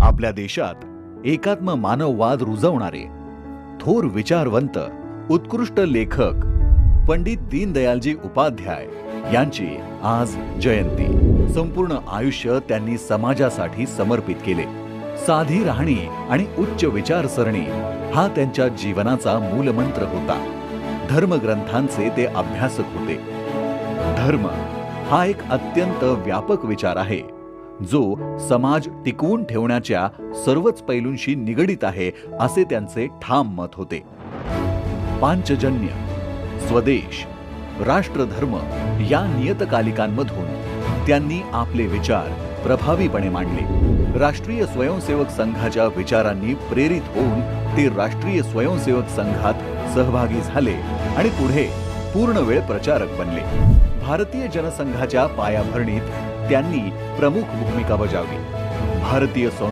आपल्या देशात एकात्म मानववाद रुजवणारे थोर विचारवंत उत्कृष्ट लेखक पंडित दीनदयालजी उपाध्याय यांची आज जयंती। संपूर्ण आयुष्य त्यांनी समाजासाठी समर्पित केले। साधी राहणी आणि उच्च विचारसरणी हा त्यांच्या जीवनाचा मूलमंत्र होता। धर्मग्रंथांचे ते अभ्यासक होते। धर्म हा एक अत्यंत व्यापक विचार आहे जो समाज टिकवून ठेवण्याच्या सर्वच पैलूंशी निगडित आहे असे त्यांचे ठाम मत होते। पांचजन्य, स्वदेश, राष्ट्रधर्म या नियतकालिकांमधून त्यांनी आपले विचार प्रभावीपणे मांडले। राष्ट्रीय स्वयंसेवक संघाच्या विचारांनी प्रेरित होऊन ते राष्ट्रीय स्वयंसेवक संघात सहभागी झाले आणि पुढे पूर्णवेळ प्रचारक बनले। भारतीय जनसंघाच्या पायाभरणीत त्यांनी प्रमुख भूमिका बजावली। भारतीय